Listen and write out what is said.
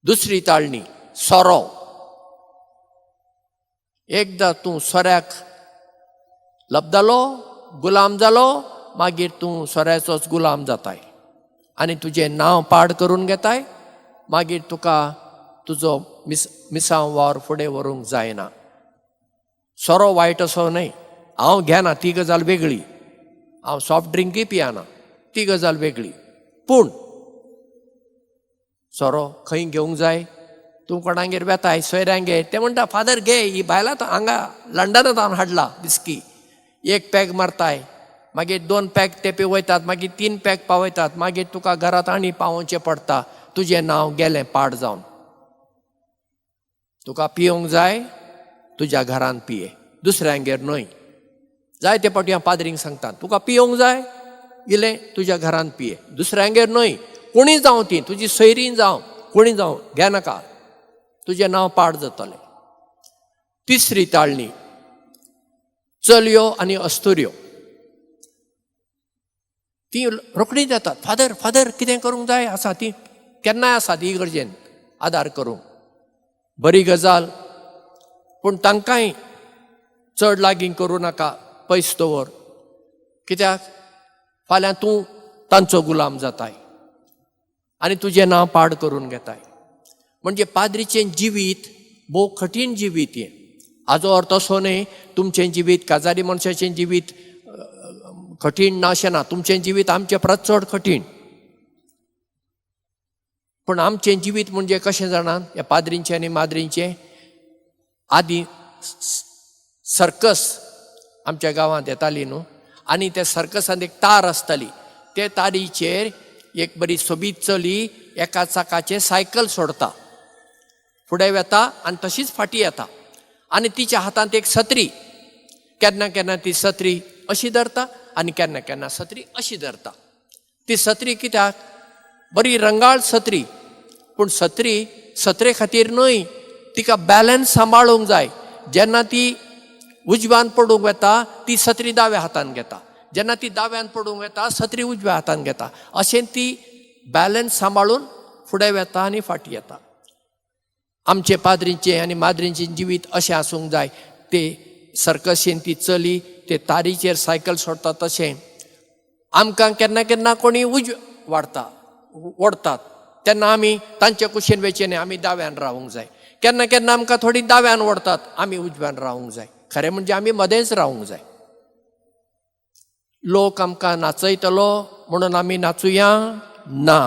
दुसरी ताळणी सोरो. एकदा तूं सोऱ्याक लबदलो गुलाम जालो मागीर तूं सोऱ्याचोच गुलाम जाताय आनी तुजें नांव पाड करून घेताय. मागीर तुका तुजो मिसांव वावर फुडें व्हरूंक जायना. सोरो वायट असो न्हय. हांव घेना ती गजाल वेगळी. हांव सॉफ्ट ड्रिंकूय पियाना ती गजाल वेगळी. पूण सोरो खंय घेवंक जाय. तूं कोणागेर वेताय सोयऱ्यांगेर ते म्हणटा फादर घे ही बायलां हांगा लंडनांत हाडला विस्की. एक पॅग मारताय मागीर 2 पॅग तेपे वयतात मागीर 3 पॅग पावयतात. मागीर तुका घरांत आनी पावोवचें पडटा. तुजें नांव गेलें पाड जावन. तुका पियोंक जाय तुज्या घरान पिये दुसऱ्यांगेर न्हय. जायते फावटी हांव पाद्रींक सांगता तुका पियोंक जाय इलें तुज्या घरान पिये दुसऱ्यांगेर न्हय. कोणी जावं ती तुजी सोयरीं जावं कोणी जावं घेनाका. तुजें नांव पाड जातलें. तिसरी ताळणी चलयो आनी अस्तुऱ्यो. ती रोखडीच येतात. फादर फादर कितें करूंक जाय आसा ती केन्नाय आसात इगर्जेन आदार करूंक. बरी गजाल. पूण तांकांय चड लागीं करूं नाका. पयस दवर. कित्याक फाल्यां तूं तांचो गुलाम जाताय आनी तुजें नांव पाड करून घेताय. म्हणजे पाद्रीचें जिवीत भोव कठीण जिवीत हें. हाजो अर्थ असो न्हय तुमचें जिवीत काजारी मनशाचें जिवीत कठीण ना अशें ना. तुमचें जिवीत आमचे परस चड कठीण. पूण आमचें जिवीत म्हणजे कशें जाणां ह्या पाद्रींचें आनी माद्रींचें. आदीं सर्कस आमच्या गांवांत येताली न्हू आनी त्या सर्कसांत एक तार आसताली. ते तारीचेर एक बरी सोबीत चली एका चाकाचें सायकल सोडता. फुडें वता आनी तशीच फाटीं येता आनी तिच्या हातांत एक सत्री. केन्ना केन्ना ती सत्री अशी धरता आनी केन्ना केन्ना सत्री अशी धरता. ती सत्री कित्याक बरी रंगाळ सत्री. पूण सत्रे खातीर न्हय. तिका बॅलन्स सांबाळूंक जाय. जेन्ना ती उजव्यान पडूंक वता ती सत्री दाव्या हातान घेता. जेन्ना ती दाव्यान पडूंक येता सत्री उजव्या हातान घेता. अशें ती बॅलन्स सांबाळून फुडें वता आनी फाटीं येता. आमचे पाद्रींचें आनी माद्रींचें जिवीत अशें आसूंक जाय. ते सर्कसीन ती चली ते तारीचेर सायकल सोडता तशें आमकां केन्ना केन्ना कोणी ओडतात तेन्ना आमी तांचे कुशीन वचचें न्हय. आमी दाव्यान रावूंक जाय. केन्ना केन्ना आमकां थोडी दाव्यान ओडतात आमी उजव्यान रावूंक जाय. खरें म्हणजे आमी मदेंच रावूंक जाय. लोक आमकां नाचयतलो म्हणून आमी नाचुया ना.